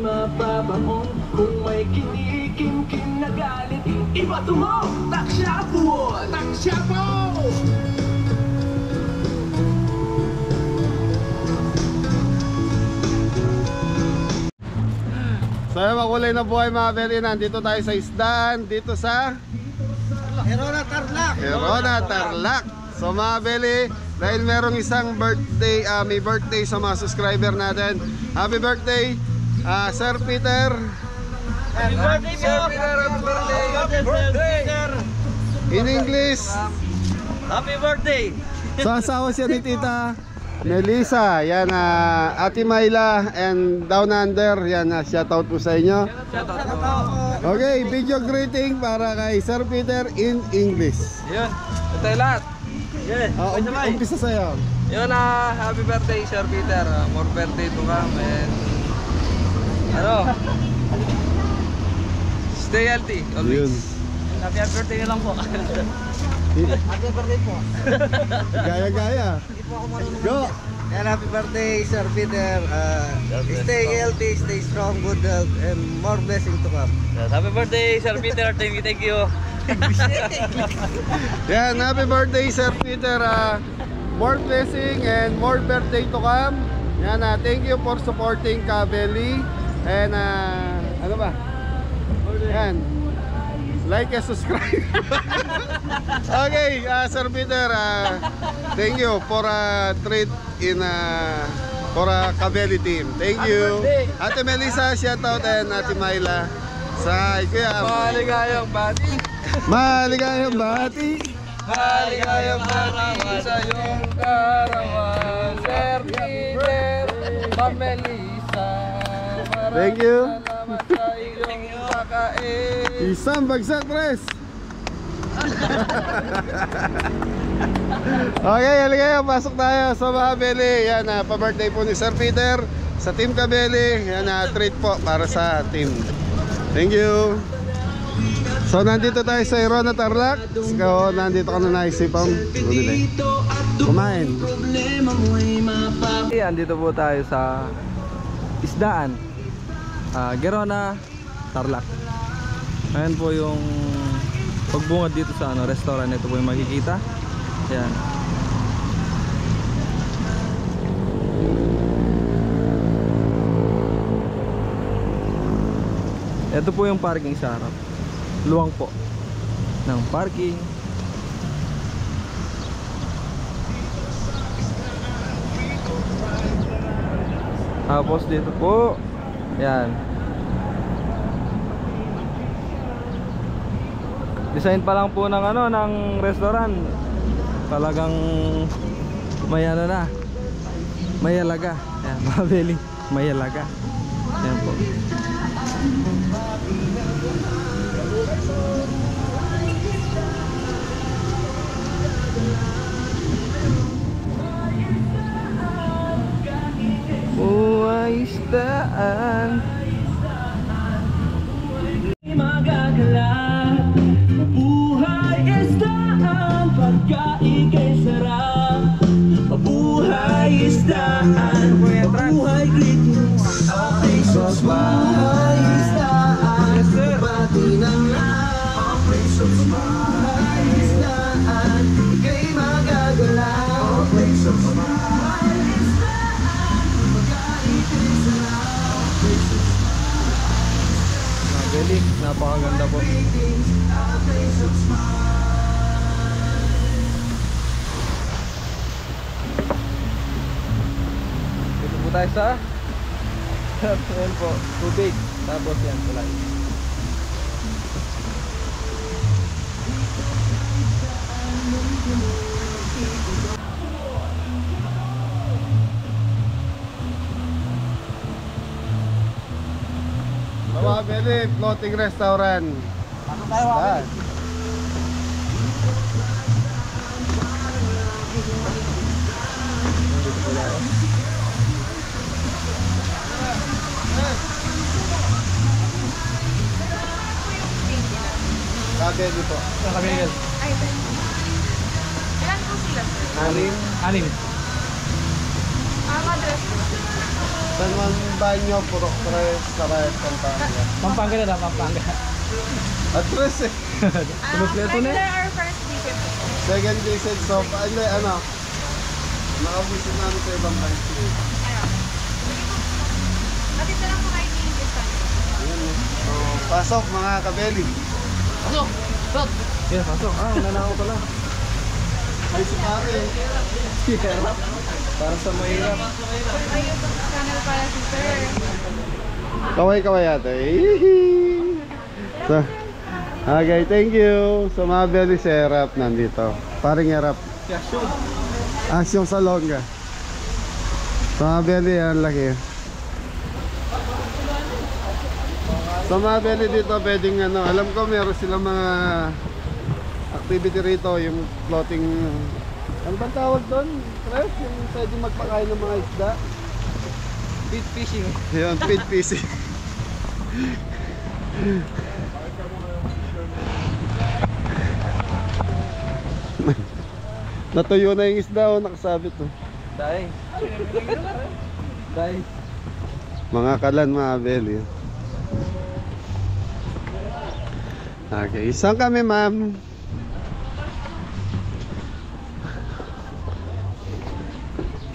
mapapaon. Kung may kinikim-kim na galit, iba tumo! Taksya po! Taksya po! So yung makulay na buhay mga beli, nandito tayo sa isdaan, dito sa Herona Tarlac. Herona Tarlac. So mga beli, dahil merong isang birthday, may birthday sa mga subscriber natin. Happy birthday, Sir Peter. Happy birthday, Sir Peter. Happy birthday. In English, Happy birthday. so asawa siya ni Tita Melissa. Yan, Ate Myla and Down Under. Yan, shoutout po sa inyo. Okay, video greeting para kay Sir Peter in English. Yun, ito yung lahat. Yeah. Umpisa sa'yo. Yun, happy birthday, Sir Peter. More birthday to come. And stay healthy always. Yun. Happy birthday na lang po. Happy birthday po. Gaya-gaya. Go! And happy birthday, Sir Peter. Stay healthy, stay strong, good health, and more blessings to come. Happy birthday, Sir Peter. Thank you. Yan, happy birthday Sir Peter. More blessing and more birthday to come. Yan, thank you for supporting Kabeli. And ano ba? Yan, like and subscribe. Okay, Sir Peter, thank you for a treat in for a Kabeli team. Thank you. Ate Melissa, shout out, and Ate Myla sa Kuya Maligayang bati. Maligayang bati. Maligayang bati sa iyong karawan, Sir Peter, Ma'am Melissa. Thank you. Salamat sa iyong pagkain. Isang bagsak, tres. Okay, halika, pasok tayo sa mga Beli. Yan, pa-birthday po ni Sir Peter sa Team Kabeli. Yan, treat po para sa team. Thank you. So, nandito tayo sa Herona Tarlac. So, nandito ka na naisipang kumain. Andito po tayo sa isdaan, Herona Tarlac. Ayan po yung pagbungad dito sa restaurant. Ito po yung makikita. Ayan. Ito po yung parking sa harap. Luwang po ng parking. Tapos dito po, yan, design pa lang po ng ng restaurant. Talagang may na, may alaga. Yan, mabili, may alaga. Yan po. Buhay isdaan, magagalat. Buhay isdaan, pagkain kay sarap. Buhay isdaan, buhay greetings. Operations, buhay isdaan, pati ng lahat. Operations, buhay isdaan, ika'y magagalat. Operations, buhay isdaan, pagkain kay sarap. galing, napakaganda po. Dito po tayo sa ayan po, tubig. Tapos yan, tulay. Mga Beli, floating restaurant. Ano tayo, Waki? Kabeli po. Kabigil. Ay, ilan po sila, sir? Anim. Ang address po. Saan man banyo, puro tres, Saraes, Pampanga. Pampanga na, Pampanga. At tres eh. Kompleto na. Regular or first visit po? Second visit, so nakavisit namin sa ibang banyo. Bakit na lang po kayo ni Ayan eh. So, pasok mga kabeli. Yeah, pasok. Nanakaw pala. Ay si pare. Hirap. Para sa mahirap. May YouTube channel para si sir. Kaway-kaway ate. So, okay, thank you. So mga belly si Erap nandito. Paring Erap. Action sa longga. So mga belly, ang laki. So mga belly dito pwedeng alam ko meron silang mga activity rito, yung floating, ano bang tawag doon? Tres, yung pwedeng magpakain ng mga isda. Pit fishing. Yun, pit fishing. Natuyo na yung isda, nakasabit oh. Dahil. Dahil. Mga kalan, mga belly. Okay, saan kami ma'am?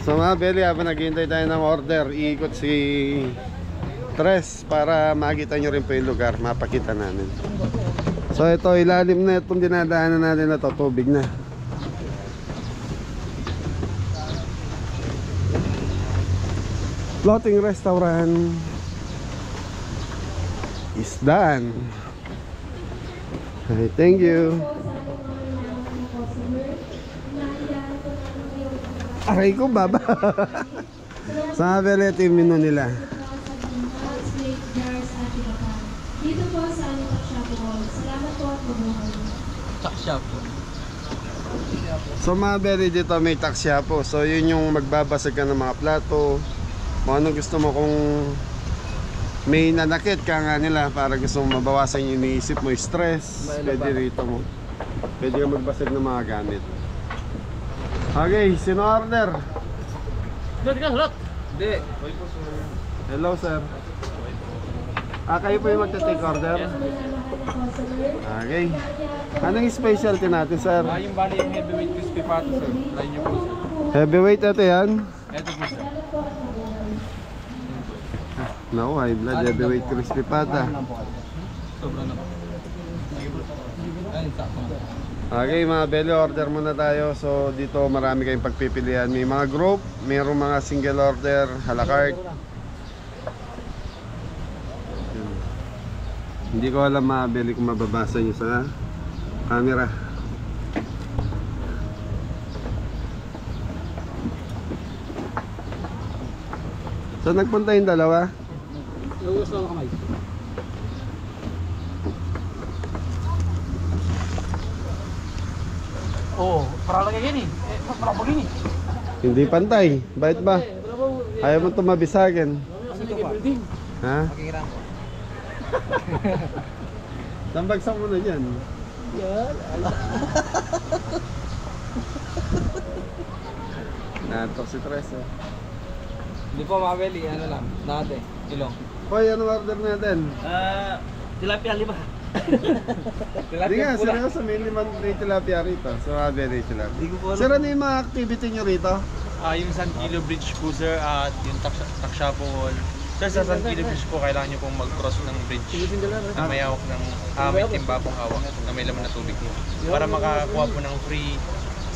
So mga belly, habang naghihintay tayo ng order, iikot si Tres para makita nyo rin po yung lugar, mapakita namin. So ito, ilalim na itong dinadaanan natin na to, tubig na. Floating restaurant Isdaan. Okay, thank you. Aray ko, baba. Sa ito yung menu nila. Dito po sa Tax Shop po. Salamat po at mabuhay. Tax shop. So mga beli dito may tax shop po. So yun yung magbabasag ka ng mga plato. Kung ano gusto mo, kung may nanakit ka nga nila para gusto mo mabawasan yung iniisip mo, stress, pwede rito mo. Pwede ka magbasag ng mga gamit. Okay, sino order? Hindi. Hello sir. Kayo po yung magta-take order? Okay. Anong specialty natin sir? Yung bali yung heavyweight crispy pato sir. Line nyo po sir. Heavyweight ito yan? Ito po sir. Naku, high blood, heavyweight crispy pata. Sobra na po. Ayun, sakto na. Okay mga belly, order muna tayo. So dito marami kayong pagpipilian. May mga group, mayroong mga single order, a la carte. Hindi ko alam mga belly kung mababasa nyo sa camera. So nagpunta yung dalawa? Luwas lang kamay. Oh, para lagi gini. Para begini. Hindi pantay. Bakit ba? Ayaw mo tumabisagan. Ha? Pakiram ko. Tambagsak mo na dyan. Natok si Tres eh. Hindi po mabeli, ano lang, dati, ilong. Hoy, ano order natin? Tilapia 5. Hindi nga, seryoso, may 5 tilapia rito. So, very tilapia. Sir, ano yung mga activity nyo rito? Yung San Kilo Bridge po sir at yung Takshapo Hall. Sir, sa San Kilo Bridge po kailangan nyo pong mag-cross ng bridge na may hawak ng may timba pong hawak na may laman na tubig po. Para makakuha po ng free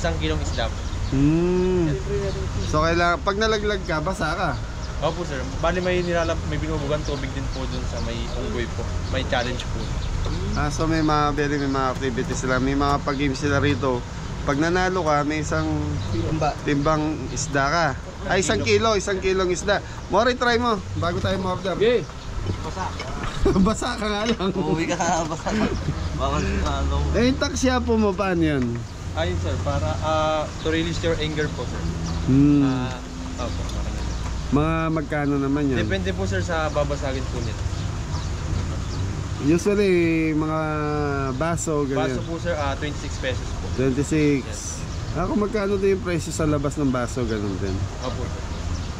1 kilong isda po. So, kailangan, pag nalaglag ka, basa ka. Opo sir, bali may binubugan tubig din po dun sa may unggoy po. May challenge po. So may mga activities sila, may mga pag-games sila rito. Pag nanalo ka, may isang timbang isda ka. Ay, 1 kilong isda. Mori, try mo, bago tayo ma-order. Okay. Basa ka nga lang. Uwi ka nga ba? Bakit ano? Eh, yung tax shop mo, paano yan? Ayun sir, para to release your anger po sir. Opo, Mga magkano naman yan? depende po sir sa babasagin po nila. Usually, mga baso, ganyan. Baso po sir, 26 pesos po. 26. Kung magkano din yung presyo sa labas ng baso, ganun din. Opo sir.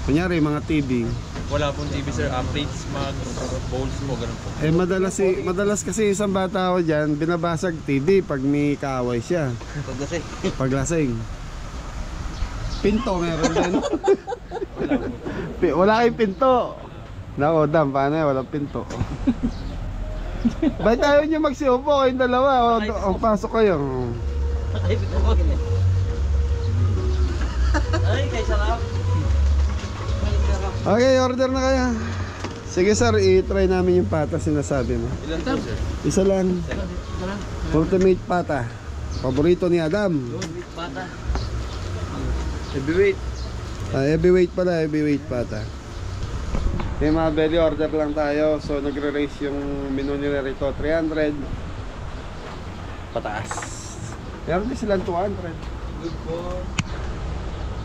Kunyari, mga TV. Wala pong TV sir, plates, mugs, bowls po, ganun po. Eh madalas kasi isang bata ko dyan, binabasag TV pag may kaaway siya. Paglasing. Paglasing. Pinto meron din. Wala kayong pinto. Nako, Dam, paano yan? Walang pinto. Ba't ayaw nyo magsiupo kayong dalawa? O pasok kayo. Ay, bitawag eh. Ay, kay sarap. Okay, order na kaya. Sige sir, i-try namin yung pata sinasabi mo. Ilan po sir? Isa lang. Ultimate pata. Paborito ni Adam. Pata. Heavyweight. Heavyweight pala, heavyweight pata. Okay mga belly, order lang tayo. So nagre-raise yung menu nila rito, 300 pataas. Meron din silang 200. Good po.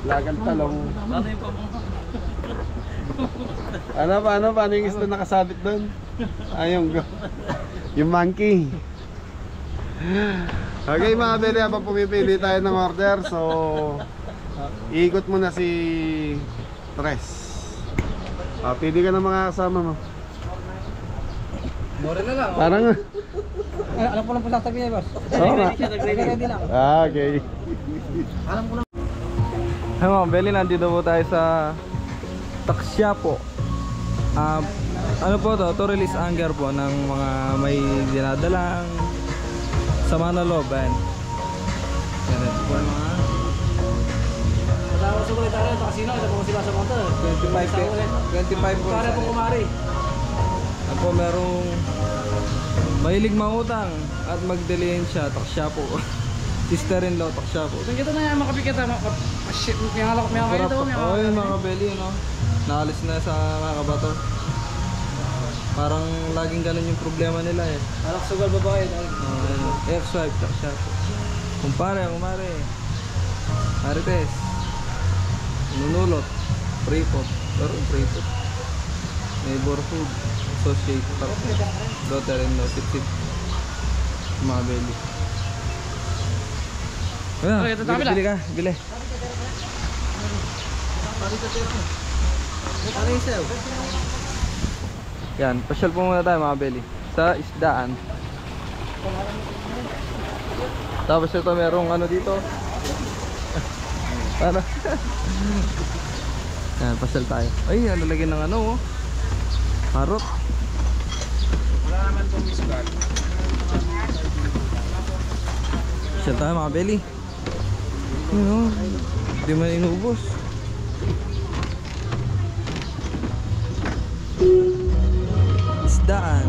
Lagang talong. Ano yung pamang? Paano yung isda nakasabit doon? Yung monkey. Okay mga belly, habang pumipili tayo ng order. So iikot mo na si Tres. Pili ka ng mga kasama mo. More na lang. Parang Alam ko lang po sa tabi niya, boss. oo nga. Ready lang. Okay. Hey mga belly, nandito po tayo sa Taksyapo. Ano po to? To release anger po ng mga may dinadalang sama na loob. Yan po yung mga 25 po. Kaya po kumari. Ako merong mahilig mangutang at magdilihensya, Taksyapo. Sister-in-law, Taksyapo. Kung ito na yan, makapikit na shit, may halak, may halak ito. Oh, yung mga kabeli, no? Nakalis na sa mga kabato. Parang laging ganun yung problema nila eh. Halak sugal babae. Ex-wife, Taksyapo. Kumpare, Marites. Nunulot. Prepot. Pero prepot. Neighborhood. Associate partner. Daughter-in-law. Sip-sip. Mga belly. Okay, ito tabi lang. Bili ka, bili. Yan, pasyal po muna tayo mga belly sa isdaan. Tapos ito merong ano dito. Ano? Yan, pasyal tayo. Ay, ano lagyan ng ano oh. Harot. Wala naman pong misgal. Pasyal tayo mga belly. Yun o, hindi man inubos. Isdaan.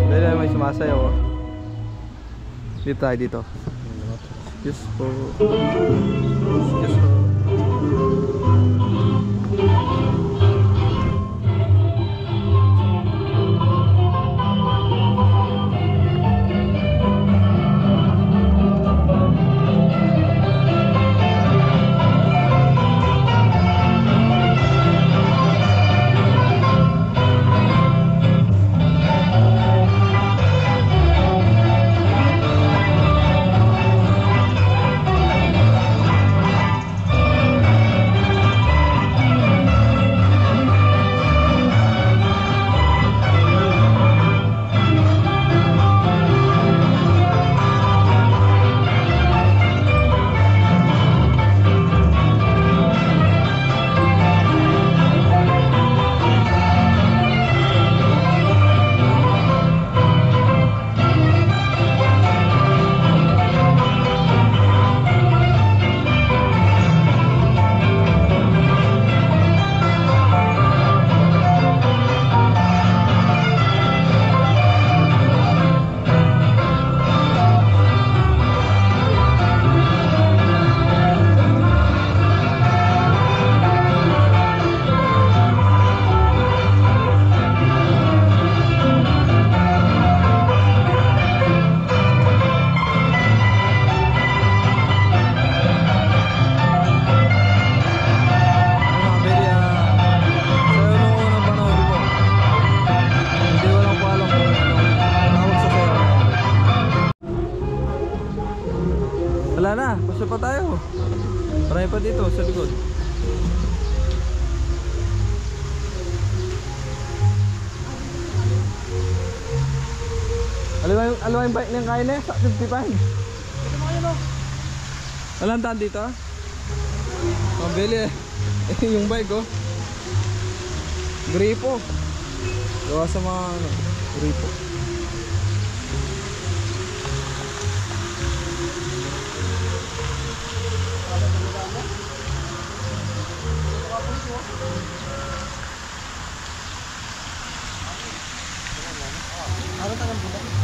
Dahil may sumasayaw o. Dito tayo dito. Excuse po. Excuse po. Wala na, basta pa tayo. Marami pa dito sa likod. Alam mo yung bike niyang kaya na sa 55. Walang taan dito? Mabili eh. Yung bike oh. Gripo. Gawa sa mga ano, gripo.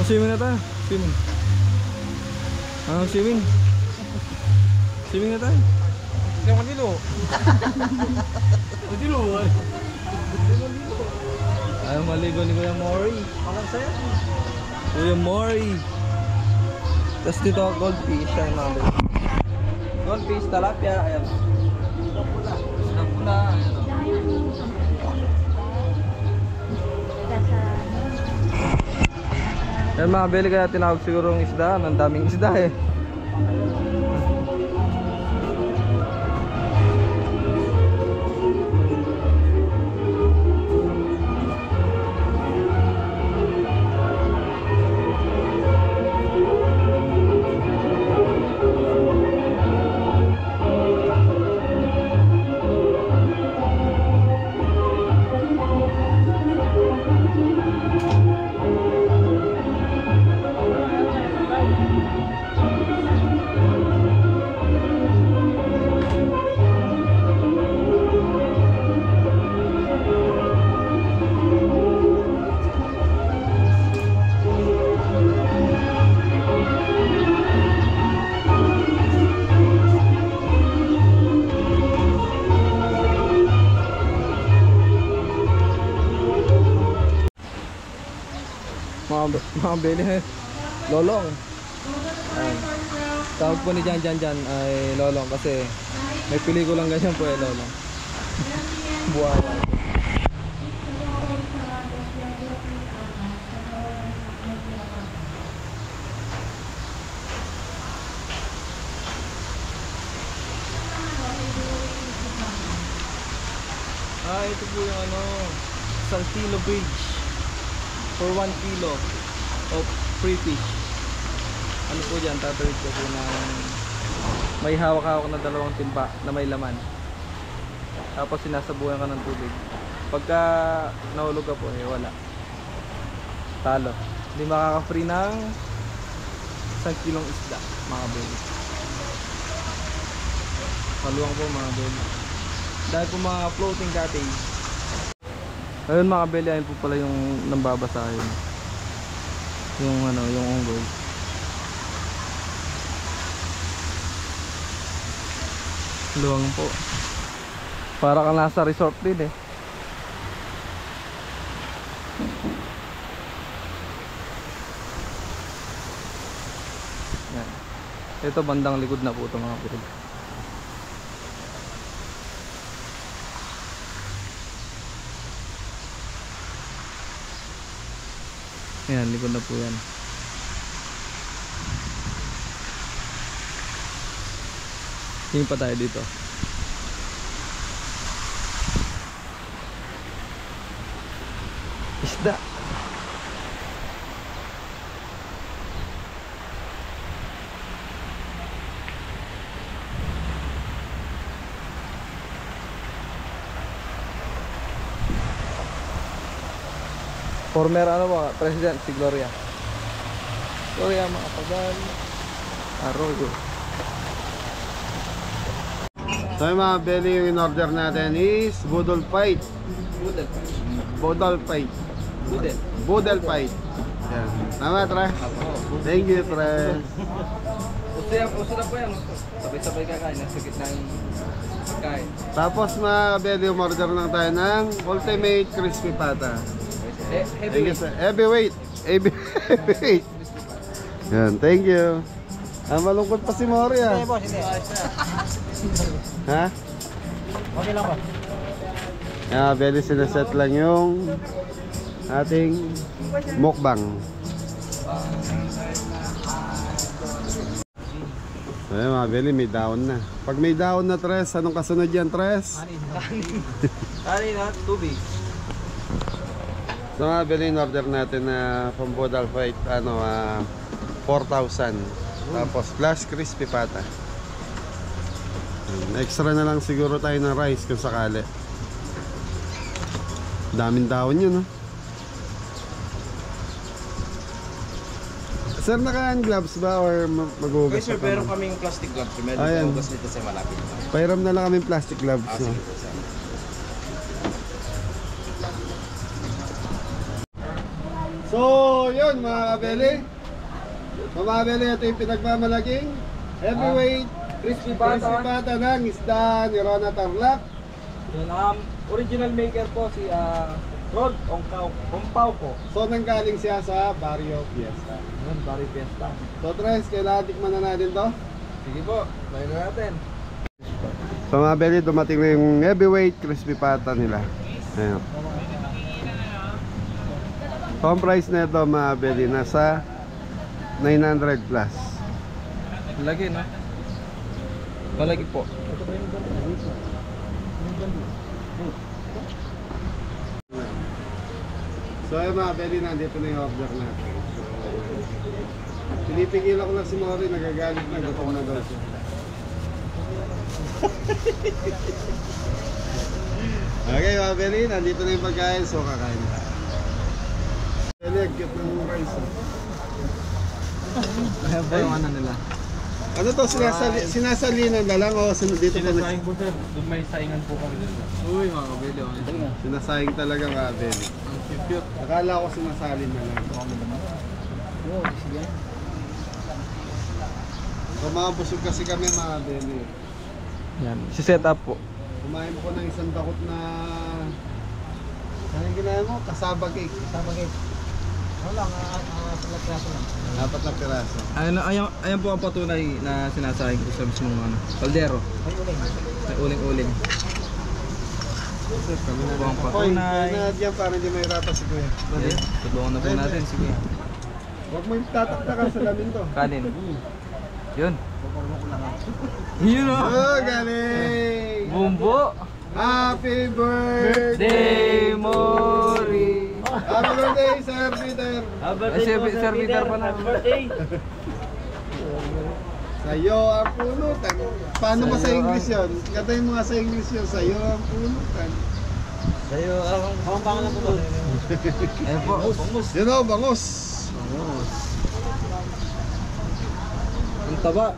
Swimming na tayo. Swimming. Swimming. Swimming na tayo. Hindi ako nilo. Nilo. Ayaw maligo ni Kuya Mori. Kuya Mori. Tapos dito goldfish. Ayan mga bel. Goldfish, talapia. Ayan. Isda pula. Ayan o. Ayan mga bel, kaya tinawag siguro ng isda. Ang daming isda eh. Mga beli lolong. Ayan. Tawag po ni Jan ay lolong kasi may pelikulang ganyan po eh, lolong. Buhay. Ito po yung ano, Saltillo Bridge for 1 kilo of free fish. Ano po dyan, tatawid ko po ng may hawak-hawak na 2 timba na may laman, tapos sinasabuhan ka ng tubig. Pagka nahulog ka po eh, wala, talo. Hindi makaka-free ng 1 kilong isda mga beli. Maluwang po mga beli dahil po mga floating cottage. Ayun mga beli, ayun po pala yung nambabasahin, yung ano, yung unggoy. Luwang po, para kang nasa resort din eh. Yan. Ito bandang likod na po ito mga beli. Ayan, likod na po yan. Tingin pa tayo dito. Isda. Former ano ba, President si Gloria. Gloria Macapagal Arroyo. So yung mga belly, yung in-order natin is Budol Fight. Budol Fight. Budol Fight. Yan. Tama, Tres? Thank you, Tres. Uso na po yan. Sabay-sabay kakain. Nasa gitna yung pagkain. Tapos mga belly, umorder lang tayo ng Ultimate Crispy Pata. Heavyweight. Heavyweight. Yan, thank you. Malungkot pa si Mori ah. Ha? Okay lang ba? Yan, belly, sinaset lang yung ating mukbang. Ay, mabili, may daon na. Pag may daon na, Tres, anong kasunod yan, Tres? Kanin at tubig. So mabili in order natin na pambodal fight, 4,000. Tapos plus crispy pata. Extra na lang siguro tayo ng rice kung sakali. Daming daon yun, no? Sir, naka-hand gloves ba or mag-ugas? Okay sir, meron kaming plastic gloves. Meron Ayan. ugas nito sa malapit. Pairam na lang kami plastic gloves, no? Sige po sir. So, yun mga kabeli. Mga kabeli, ito yung pinagmamalaging heavyweight crispy pata ng isda ni Rona Tarlac. Yun, original maker po si Rod Ompao po. So, nanggaling siya sa Barrio Fiesta. Yun, Barrio Fiesta. So, Tres, kailangan tikman na natin to. Sige po, try na natin. So, mga kabeli, dumating na yung heavyweight crispy pata nila. Ayan. So, ang price na ito mga kabeli, nasa 900 plus. Lagi, no? Malagi po. So ayun mga pwede, nandito na yung order natin. So, pinipigil ako na si Mori, nagagalit na, gutom na daw siya. Okay mga pwede, nandito na yung pagkain, so kakain tayo. Pwede, agkit ng rice. Ayan po yung ano nila. Ano to, sinasalinan na lang o dito pa na? po sir, doon may saingan po kami doon. Uy, mga kabili. Sinasayang talaga mga pwede. Cute. Akala ko sinasalin na lang. So mga busog kasi kami mga pwede. Yan, si set up po. Kumain ko ng isang dakot na... Ano yung ginaya mo? Kasaba cake. Kasaba cake. Wala, apat lang. Dapat lang piraso. Ayan po ang patunay na sinasayang ko sa mismong kaldero. May uling-uling. Kami na Buwang dito. patunay. Kaya na dyan para hindi may rata si Kuya. Yan, tulungan na po natin. Sige. Huwag mo yung tataktakan sa lamin to. Kanin. Yun. Yun o. Oh, galing! Bumbo. Happy birthday! Day Mori. Happy birthday, Sir Peter! Sir Peter pa na. Sa'yo ang punutan. Paano ba sa English yun? Katay mo nga sa English yun. Sa'yo ang punutan. Sa'yo, ang pangalan po to. Ayan po. Yun o, bangus. Ang taba.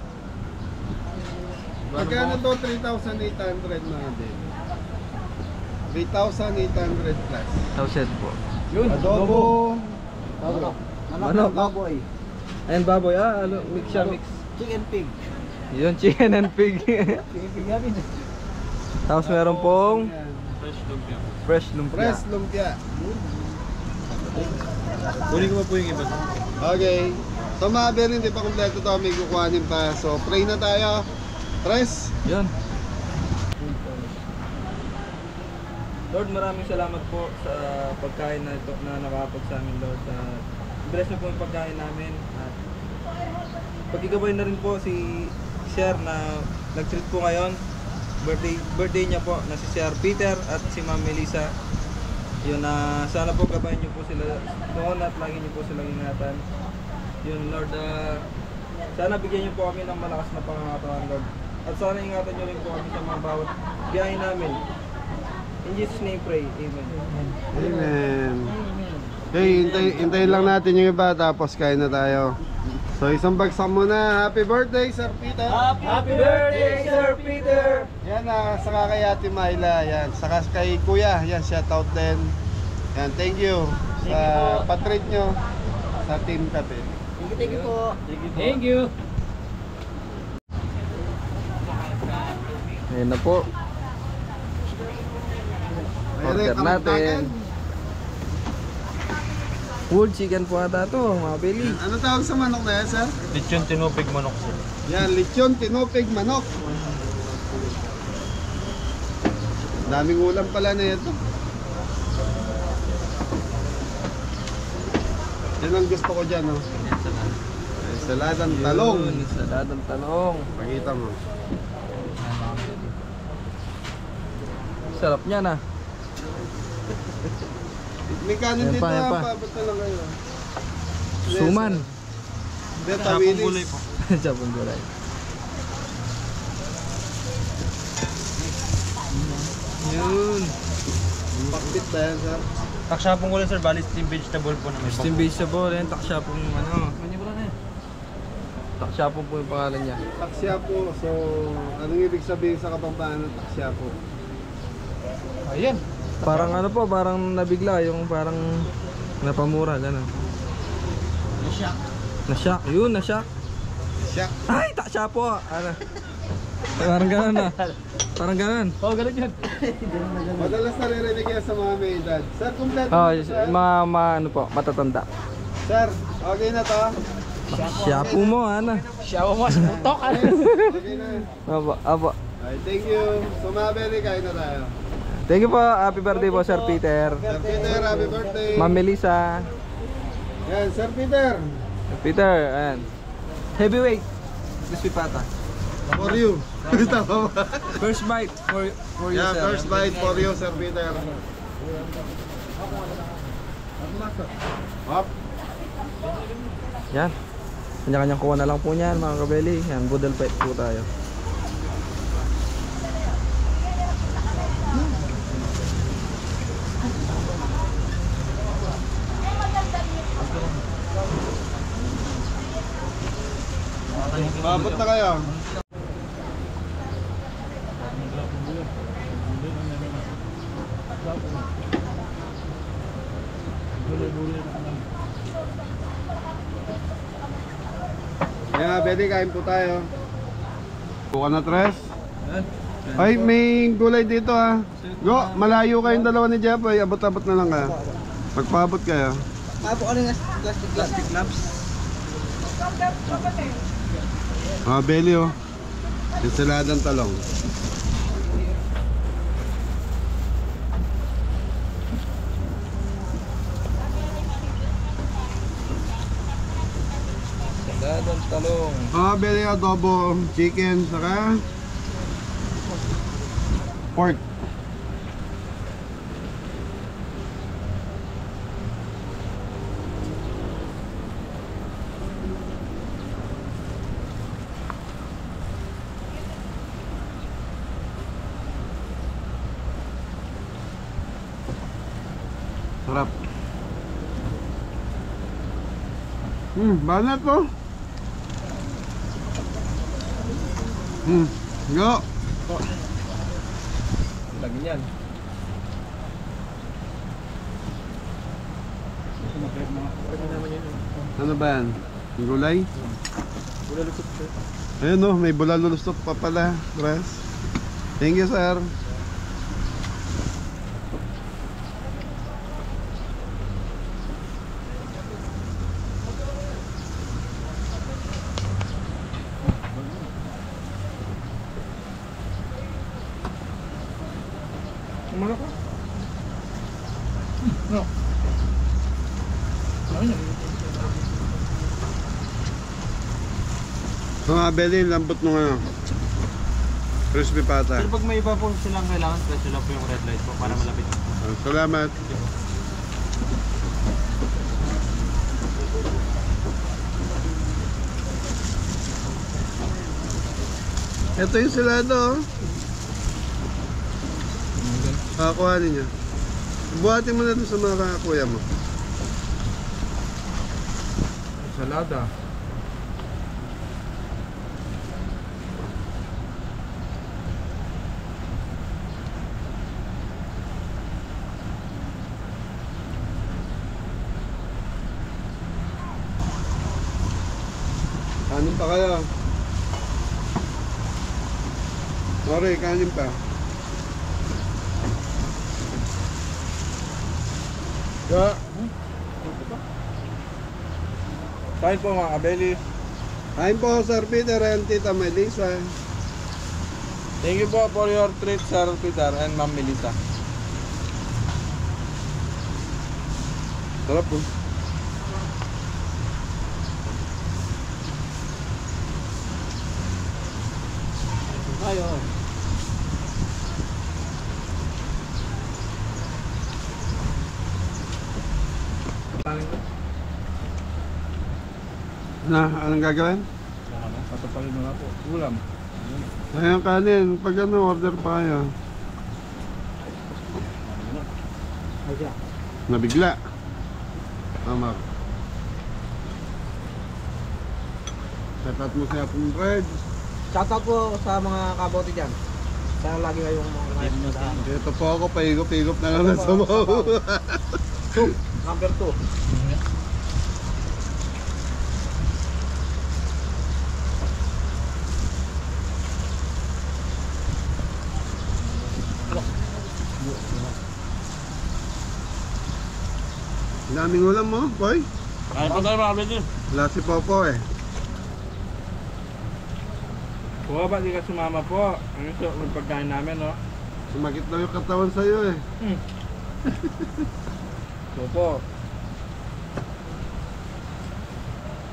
Magkano to? 3,800 mga din. 3,800 plus. Tauset po. Adobo. Manok. Baboy. Ayan baboy. Mix siya, mix. Chicken pig. Yun, chicken and pig. Chicken pig namin. Tapos meron pong Fresh lumpia. fresh lumpia. Fresh lumpia. Kunin ko pa po yung iba. Okay. So mga Ben, hindi pa kompleto to. May kukuhanin pa. So pray na tayo. Tres. Yun. Lord, maraming salamat po sa pagkain na ito na nakapag sa amin, Lord. Bless na po yung pagkain namin. At pagkikabay na rin po si Sir na nag-treat po ngayon. Birthday niya po na si Sir Peter at si Ma'am Melissa. Yun na sana po gabayan niyo po sila noon at lagi niyo po silang ingatan. Yun Lord, sana bigyan niyo po kami ng malakas na pangangatawan, Lord. At sana ingatan niyo rin po kami sa mga bawat biyahe namin. In Jesus' name pray. Amen. Amen. Okay, hintayin lang natin yung iba tapos kain na tayo. So isang bagsak muna. Happy birthday, Sir Peter. Happy birthday, Sir Peter! Yan, saka kay Ate Myla. Yan, saka kay Kuya. Yan, shout out din. Yan, thank you sa patreat nyo sa Team Kape. Thank you po. Thank you. Ayan na po. Order natin. Full chicken po ata ito, mga Billy. Ano tawag sa manok na yan, sir? Lechon tinupig manok sir. Yan, lechon, tinupig, manok. Daming ulam pala na ito. Yan ang gusto ko dyan, no? Saladang talong. Saladang talong. Pakita mo. Sarap niya na. May kanin Yan dito pa, yan pa. Paabot na lang kayo. Suman. Hindi, tawilis. Japon gulay. Yun. Pakbit ba yan, sir? Taksyapong ulit sir, bali steam vegetable po na may Steam vegetable, yan, taksyapong ano. Taksyapong po yung pangalan niya. Taksyapo. So, anong ibig sabihin sa Kapampangan ng taksyapo? Ayan. Parang ano po, parang nabigla, yung parang napamura, gano'n. Na-shock, yun, na-shock. Siya. Ay, taksyapo! Ano? Parang gano'n na. Parang gano'n. Oh, ganun yan. Madalas naririnig yan sa mga may edad. Sir, kompleto Oh, na to, sir. ano po, matatanda. Sir, okay na to? Taksyapo mo, ano? Siya mo, sumutok. Okay na. Apo, apo. Ay, thank you. Sumabeli, kain na tayo. Thank you po, happy birthday po, Sir Peter. Sir Peter, happy birthday. Ma'am Melissa. Yan, Sir Peter. Sir Peter, ayan. Heavyweight. Crispy pata. For you. Tama ba? First bite for you, Yeah, sir. first bite for you, Sir Peter. Up. Yan. Kanya-kanyang kuha na lang po niyan, mga kabeli. Yan, budal fight po tayo. Babot na kayo. Yeah, Betty, kain po tayo. Buka na tres. Ay, may gulay dito ah. Go, malayo kayong dalawa ni Jeff. Ay, abot-abot na lang kayo. Magpaabot kayo. Papo ano yung plastic gloves? Ah, belly oh. Ensaladang talong. Saladang talong. Ah, belly adobo chicken saka pork. Sarap. Banat po. Go. Lagi niyan. Ano ba yan? Yung gulay? Ayun no, may bulalulusot pa pala. Res. Thank you, sir. Umano ko? No. Ano? Mga belly, lambot nung ano. Crispy pata. Sir, pag may iba po silang kailangan, press lang po yung red light po para malapit. Salamat. Ito yung silado oh. Kakakuhanin niya. Buhatin mo na doon sa mga kakakuya mo. Salada. Kanin pa kayo. Sorry, kanin pa. Kain po mga kabeli. Kain po, Sir Peter and Tita Melissa. Thank you po for your treat, Sir Peter and Ma'am Melissa. Sarap po. Ayo. Na, anong gagawin? Patapalin mo nga po. Ulam. Ayun kanin, pag ano, order pa kayo. Nabigla. Tama. Tapat mo siya pong bread. Shoutout po sa mga kabote dyan. Sana lagi kayong mga sa Ito po ako, paigop-igop na lang sa mo. number 2. Daming ulam mo, boy. Ay, pa tayo mga din. Wala si Popo eh. Po, ba't di ka sumama po? Ano ito, yung pagkain namin, no? Sumakit na yung katawan sa'yo eh. Po.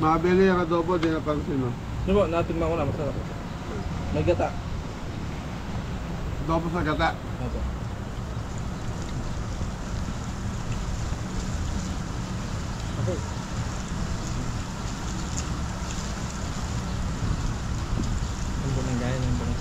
Mabili yung adobo, di napansin no. Ano po, natigman ko na, masarap. May gata. Adobo sa gata. Opo. Ang bunang gaya ng bunang.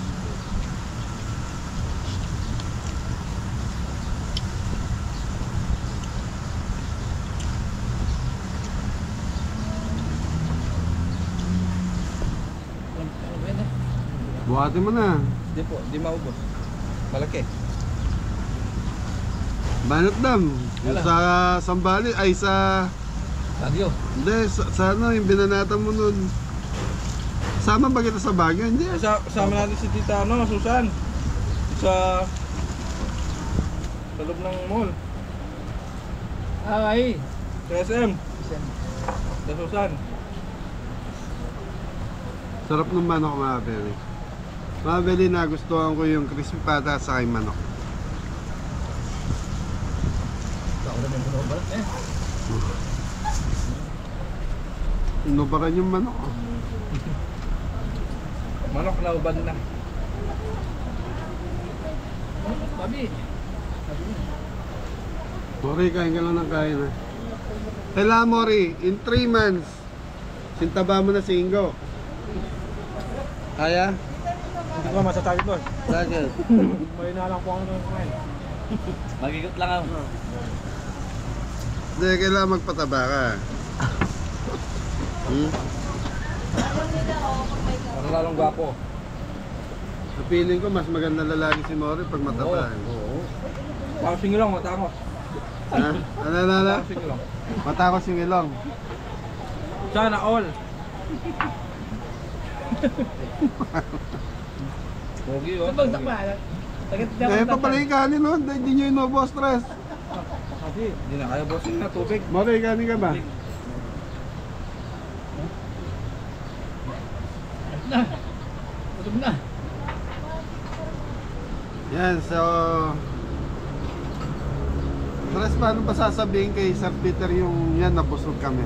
Buhati mo na. Di po, di maubos. Malaki. Banat dam. Yung sa Sambali, ay sa... Tadyo. Hindi, sa ano, yung binanatan mo nun. Sama ba kita sa Baguio? Hindi. Kasama natin si Tita, ano, Susan. Sa loob ng mall. Ay. Sa SM. Sa Susan. Sarap ng manok, Mabeli. Mabeli, nagustuhan ko yung crispy pata sa kay manok. Inubaran yung manok. Manok na ubad na. Babi. Mori, kain ka lang ng kain ha. Kailangan Mori, in 3 months, sintaba mo na si Ingo. Kaya? Hindi ko masasabi doon. Bakit? May nalang po ako ng kumain. Magigot lang ako. Hindi, kailangan magpataba ka. Para lalong gwapo. Sa feeling ko, mas maganda lalaki si Mori pag mataba. Parang singilong, matangos. Ha? Ano? Parang singilong. Matakos yung ilong. Sana all. Pogi yun. Kaya pa pala yung kanin nun, hindi nyo inubo stress. Kasi, hindi na kaya bossing na tubig. Mori, kanin ka ba? Busog na. Yan, so... Stress, paano pa sasabihin kay Sir Peter yung yan, nabusog kami?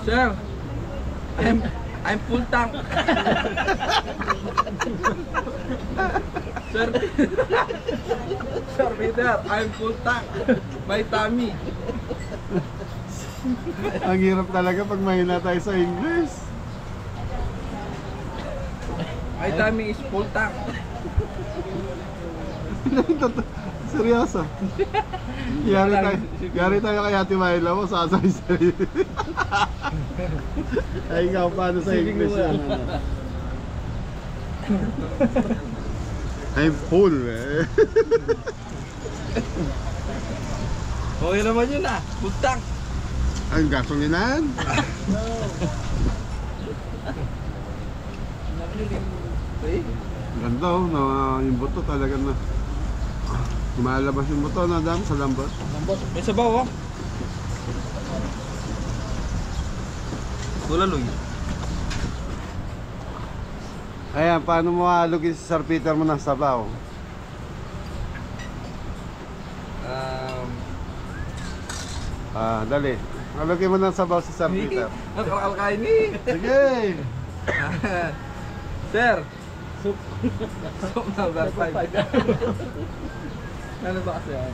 Sir, I'm full tank. Sir Peter, I'm full tank. My tummy. Ang hirap talaga pag mahina tayo sa English. My tummy is full tank. Seryoso. Yari tayo kay Ate Myla mo, sasay-say. Ay, ikaw, paano sa English yan? I'm full, eh. Okay naman yun ah, full tank. Ang gasolinan. Ganda oh, yung buto talaga na. Lumalabas yung buto na dami sa lambot. May sabaw oh. Tulaloy. Ayan, paano mo halugin si Sir Peter mo ng sabaw? Dali. Halugin mo ng sabaw si Sir Peter. Alkain eh. Sige! Sir! Soup number 5. Ano ba kasi yan?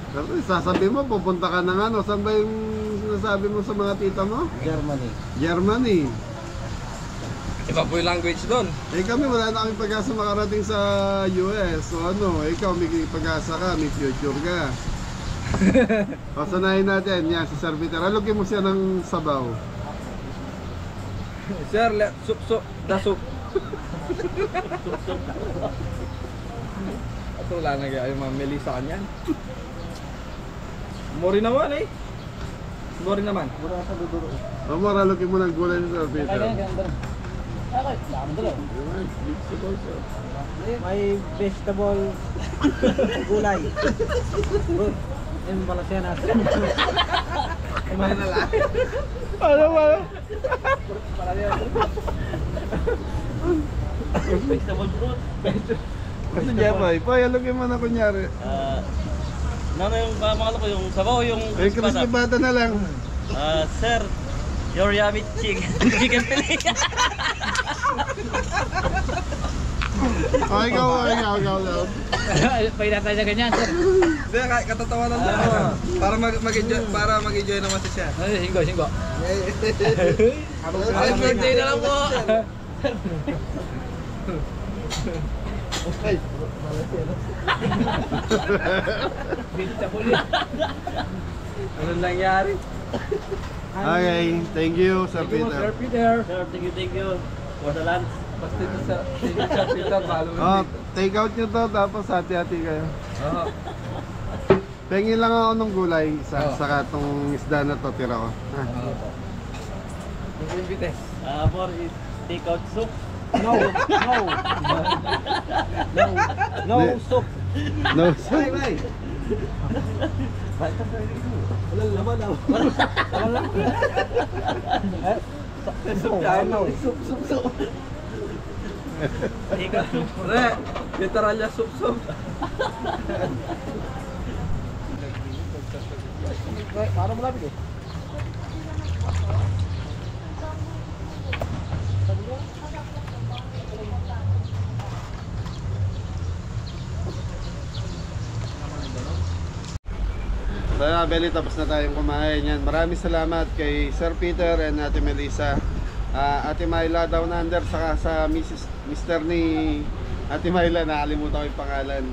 Pero sasabi mo, pupunta ka ng ano? Saan ba yung sinasabi mo sa mga tita mo? Germany. Germany. Iba po yung language doon. Eh kami wala na kami pag-asa makarating sa US. So ano, ikaw may pag-asa ka, may future ka. Pasanayin natin, yan si Sir Peter. Alugin mo siya ng sabaw. Sir, soup. The soup. At wala na kaya yung mga Melissa kanyan. Mori naman eh. Mori naman. Amor, alugin mo ng gulay ni Sir Peter. May vegetable gulay. Good. Yan pala siya natin. Kumain na lang. Ano ba? Vegetable fruit. Ano niya ba? Ipoy, alugin mo na kunyari. Ano yung mga ko yung sabaw yung Eh, crispy bata na lang. sir, your yummy chicken fillet. Ikaw. Pahila tayo sa ganyan, sir. Sir, katatawanan lang. Para mag-enjoy naman si Sir. Ay, singgo. Happy birthday na lang po. Anong nangyari? Okay, thank you, Sir Peter. Peter. Sir, thank you for the lunch. Basta ito sa Peter, follow me. Oh, take out nyo to, tapos hati-hati kayo. Oo. Pengin lang ako ng gulay, saka tong isda na to, tira ko. Yung bites. For take out soup. No soup. No, Bye. Walang laman. Soup. Take out soup. Pre, literalnya soup. Para malapit eh. Kaya Beli, tapos na tayong kumain yan. Maraming salamat kay Sir Peter and Ate Melissa. Ate Myla down under, saka sa Mr. ni Ate Myla, nakalimutan ko yung pangalan.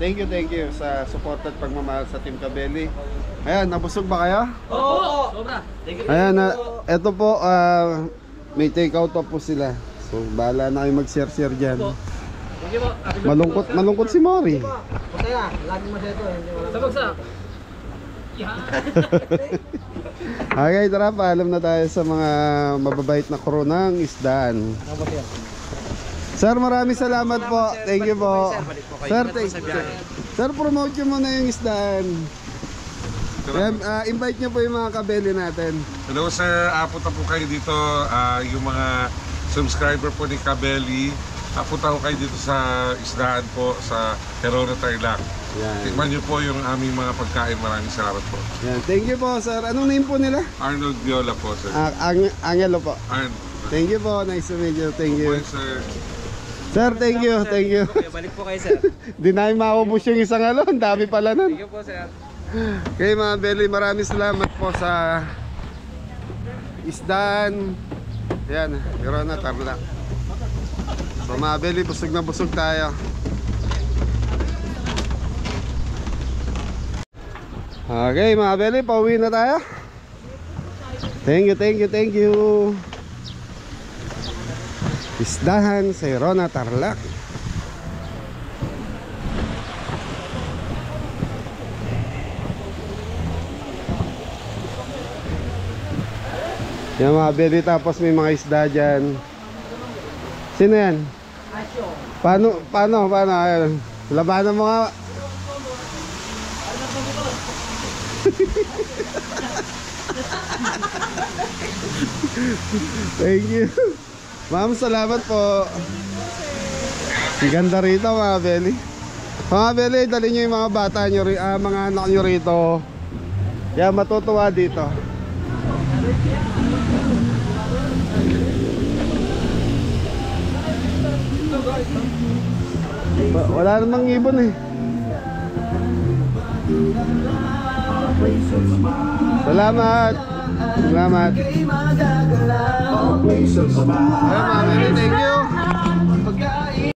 Thank you sa support at pagmamahal sa Team Kabeli. Ayan, nabusog ba kayo? Oo, sobra. Thank you. Ayan, eto po, may take out po sila. So, bahala na kayo mag-share dyan. Thank you po. Malungkot si Mori. Masaya. Lagi masaya ito. Sabagsak. Okay, tara, paalam na tayo sa mga mababait na crew ng isdaan. Sir, maraming salamat po. Thank you po. Sir, Sir, promote nyo muna yung isdaan. Invite nyo po yung mga kabeli natin. Hello sir, punta po kayo dito, yung mga subscriber po ni Kabeli. Punta ko kayo dito sa isdaan po sa Herona, Tarlac. Tikman nyo po yung aming mga pagkain. Maraming salamat po. Yan. Thank you po, sir. Anong name po nila? Arnold Viola po, sir. Angelo po. Arnold. Thank you po. Nice to meet you. Thank you. Sir. Sir, thank you. Balik po kayo, sir. Di na maubos yung isang Ang dami pala nun. Thank you po, sir. Okay mga Beli, maraming salamat po sa isdaan. Yan, Herona, Tarlac. So mga Beli, busog na busog tayo. Okay mga Beli, pauwi na tayo. Thank you. Isdahan sa Herona, Tarlac. Yan mga Beli, tapos may mga isda dyan. Sino yan? Paano? Ayun. Labanan mo nga. Thank you. Ma'am, salamat po. Ang ganda rito mga Beli. Mga Beli, dali nyo yung mga bata nyo, mga anak nyo rito. Yan, matutuwa dito. Wala namang ibon eh. Salamat. Salamat. Ayun, ma'am. Thank you.